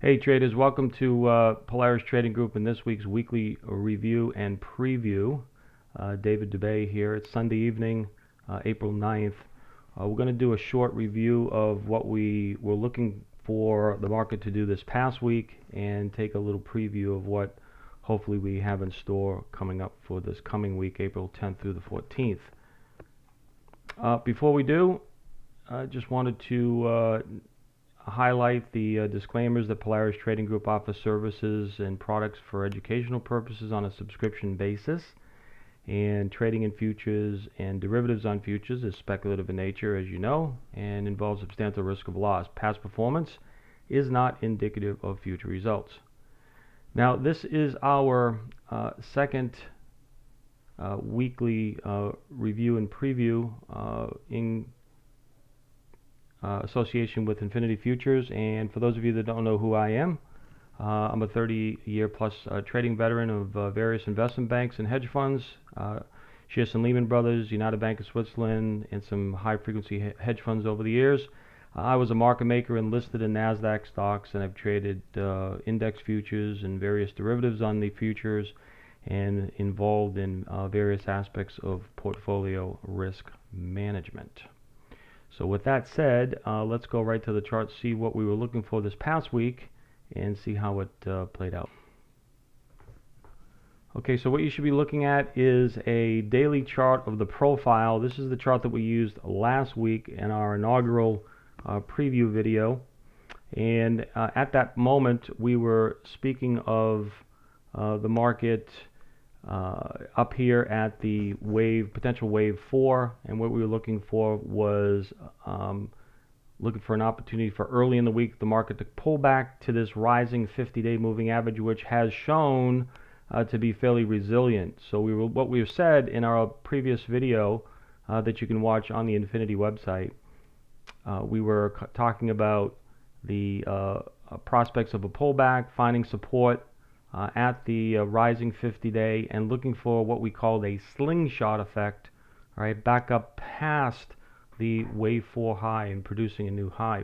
Hey traders, welcome to Polaris Trading Group in this week's weekly review and preview. David Dubay here. It's Sunday evening, April 9th. We're going to do a short review of what we were looking for the market to do this past week and take a little preview of what hopefully we have in store coming up for this coming week, April 10th through the 14th. Before we do, I just wanted to highlight the disclaimers that Polaris Trading Group offers services and products for educational purposes on a subscription basis, and trading in futures and derivatives on futures is speculative in nature, as you know, and involves substantial risk of loss. Past performance is not indicative of future results. Now, this is our second weekly review and preview in association with Infinity Futures. And for those of you that don't know who I am, I'm a 30-year plus trading veteran of various investment banks and hedge funds, Shearson Lehman Brothers, United Bank of Switzerland, and some high-frequency hedge funds over the years. I was a market maker and listed in NASDAQ stocks, and I've traded index futures and various derivatives on the futures, and involved in various aspects of portfolio risk management. So with that said, let's go right to the chart, see what we were looking for this past week, and see how it played out. Okay, so what you should be looking at is a daily chart of the profile. This is the chart that we used last week in our inaugural preview video. And at that moment, we were speaking of the market up here at the potential wave 4, and what we were looking for was looking for an opportunity for early in the week the market to pull back to this rising 50-day moving average, which has shown to be fairly resilient. So what we have said in our previous video that you can watch on the Infinity website, we were talking about the prospects of a pullback, finding support at the rising 50-day, and looking for what we called a slingshot effect, right, back up past the wave 4 high and producing a new high.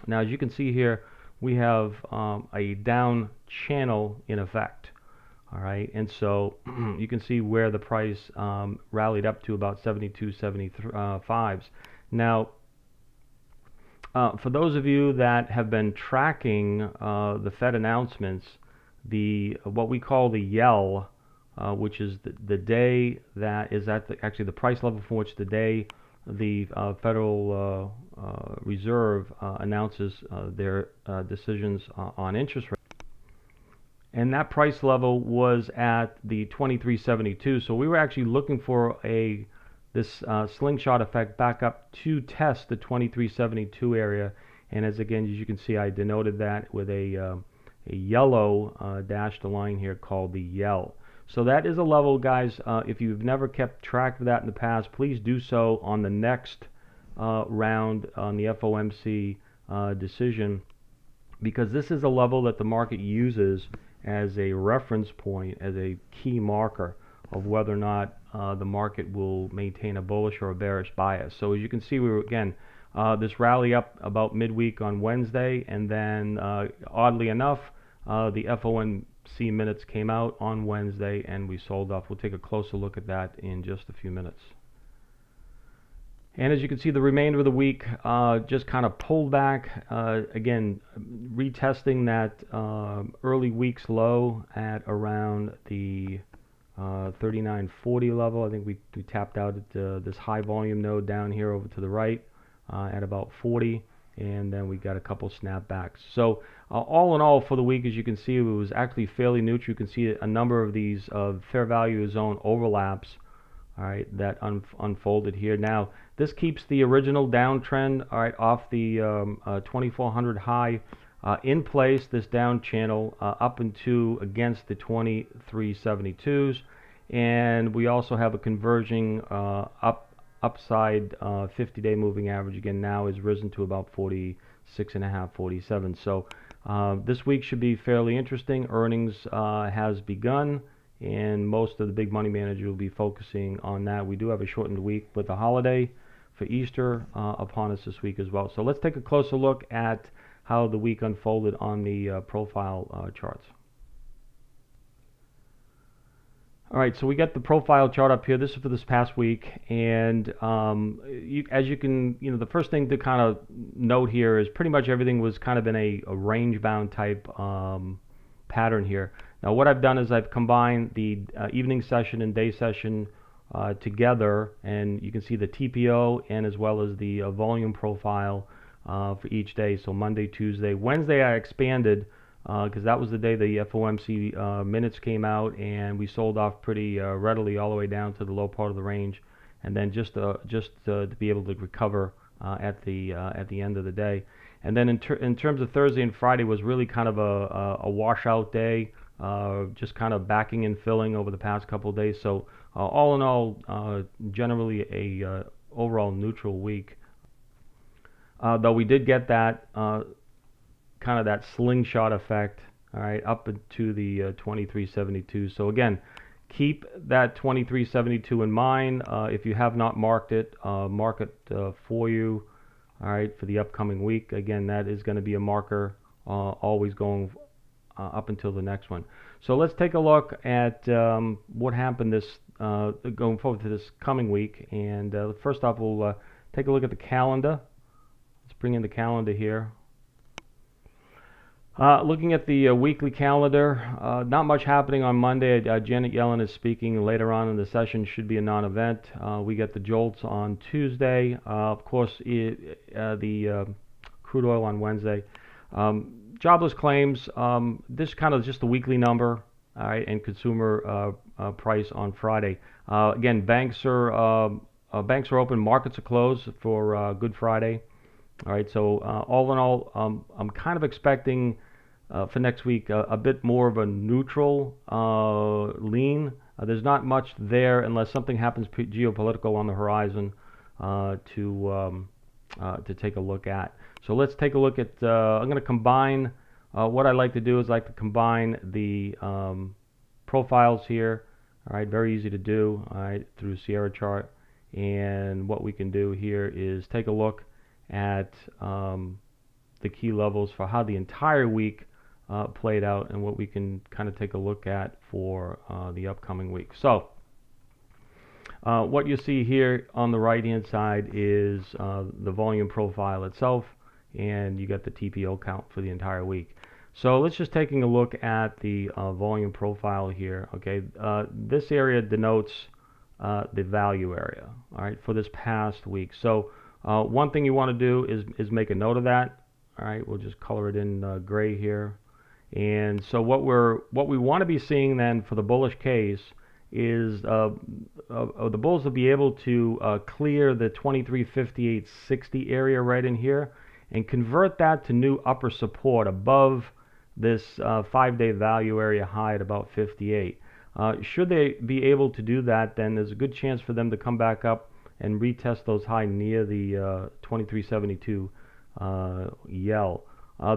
Now, as you can see here, we have a down channel in effect, all right, and so you can see where the price rallied up to about 72.75s. Now, for those of you that have been tracking the Fed announcements, what we call the yell, which is the day that is at actually the price level from which the day the Federal Reserve announces their decisions on interest rate, and that price level was at the 23.72. So we were actually looking for this slingshot effect back up to test the 23.72 area, and as you can see, I denoted that with a yellow dashed line here called the yell. So that is a level, guys. If you've never kept track of that in the past, please do so on the next round on the FOMC decision, because this is a level that the market uses as a reference point, as a key marker of whether or not the market will maintain a bullish or a bearish bias. So as you can see, we were again this rally up about midweek on Wednesday, and then oddly enough, the FOMC minutes came out on Wednesday and we sold off. We'll take a closer look at that in just a few minutes. And as you can see, the remainder of the week just kind of pulled back, again retesting that early week's low at around the 39.40 level. I think we tapped out at this high volume node down here over to the right at about 40, and then we got a couple snapbacks. So all in all for the week, as you can see, it was actually fairly neutral. You can see a number of these fair value zone overlaps, all right, that unfolded here. Now this keeps the original downtrend, all right, off the 2400 high in place, this down channel up into against the 23.72s, and we also have a converging upside 50-day moving average, again now is risen to about 46.5, 47. So this week should be fairly interesting. Earnings has begun, and most of the big money managers will be focusing on that. We do have a shortened week with the holiday for Easter upon us this week as well. So let's take a closer look at how the week unfolded on the profile charts. All right, so we got the profile chart up here. This is for this past week, and as you can, the first thing to kind of note here is pretty much everything was kind of in a range-bound type pattern here. Now, what I've done is I've combined the evening session and day session together, and you can see the TPO and as well as the volume profile for each day. So Monday, Tuesday, Wednesday, I expanded because that was the day the FOMC minutes came out, and we sold off pretty readily all the way down to the low part of the range, and then just to be able to recover at the end of the day. And then in terms of Thursday and Friday was really kind of a washout day, just kind of backing and filling over the past couple of days. So all in all, generally a overall neutral week. Though we did get that kind of that slingshot effect, all right, up into the 2372. So again, keep that 2372 in mind. If you have not marked it, mark it for you, all right, for the upcoming week. Again, that is going to be a marker always going up until the next one. So let's take a look at what happened going forward to this coming week. And first off, we'll take a look at the calendar. Let's bring in the calendar here. Looking at the weekly calendar, not much happening on Monday. Janet Yellen is speaking later on in the session, should be a non-event. We get the jolts on Tuesday. Of course, the crude oil on Wednesday. Jobless claims, this kind of just a weekly number, all right, and consumer price on Friday. Again, banks are open, markets are closed for Good Friday. All right, so all in all, I'm kind of expecting for next week a bit more of a neutral lean. There's not much there unless something happens geopolitical on the horizon to take a look at. So let's take a look at, I'm going to combine, what I like to do is like to combine the profiles here. All right, very easy to do, all right, through Sierra chart. And what we can do here is take a look at the key levels for how the entire week played out, and what we can kind of take a look at for the upcoming week. So what you see here on the right hand side is the volume profile itself, and you got the TPO count for the entire week. So let's just taking a look at the volume profile here. Okay, this area denotes the value area, all right, for this past week. So one thing you want to do is make a note of that. All right, we'll just color it in gray here. And so what we want to be seeing then for the bullish case is the bulls will be able to clear the 2358.60 area right in here and convert that to new upper support above this 5-day value area high at about 58. Should they be able to do that, then there's a good chance for them to come back up and retest those high near the 2372 yell.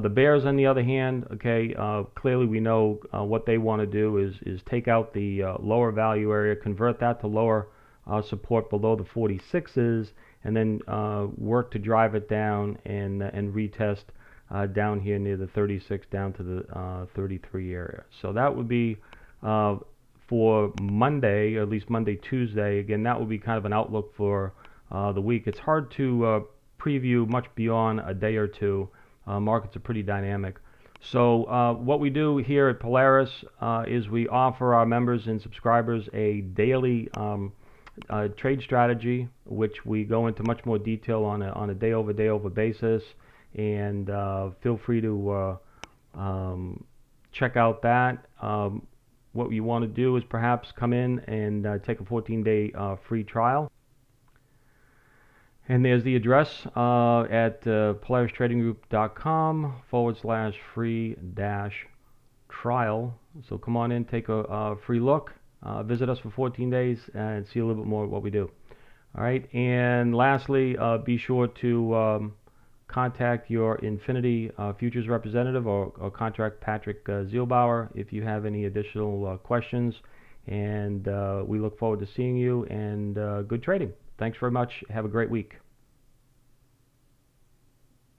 The bears, on the other hand, okay, clearly we know what they want to do is take out the lower value area, convert that to lower support below the 46s, and then work to drive it down and retest down here near the 36 down to the 33 area. So that would be for Monday, or at least Monday, Tuesday. Again, that would be kind of an outlook for the week. It's hard to preview much beyond a day or two. Markets are pretty dynamic. So what we do here at Polaris is we offer our members and subscribers a daily trade strategy, which we go into much more detail on a day-over-day-over basis. And feel free to check out that. What you want to do is perhaps come in and take a 14-day free trial. And there's the address at PolarisTradingGroup.com/free-trial. So come on in, take a free look, visit us for 14 days, and see a little bit more of what we do. All right, and lastly, be sure to contact your Infinity Futures representative or contact Patrick Zielbauer if you have any additional questions. And we look forward to seeing you, and good trading. Thanks very much. Have a great week.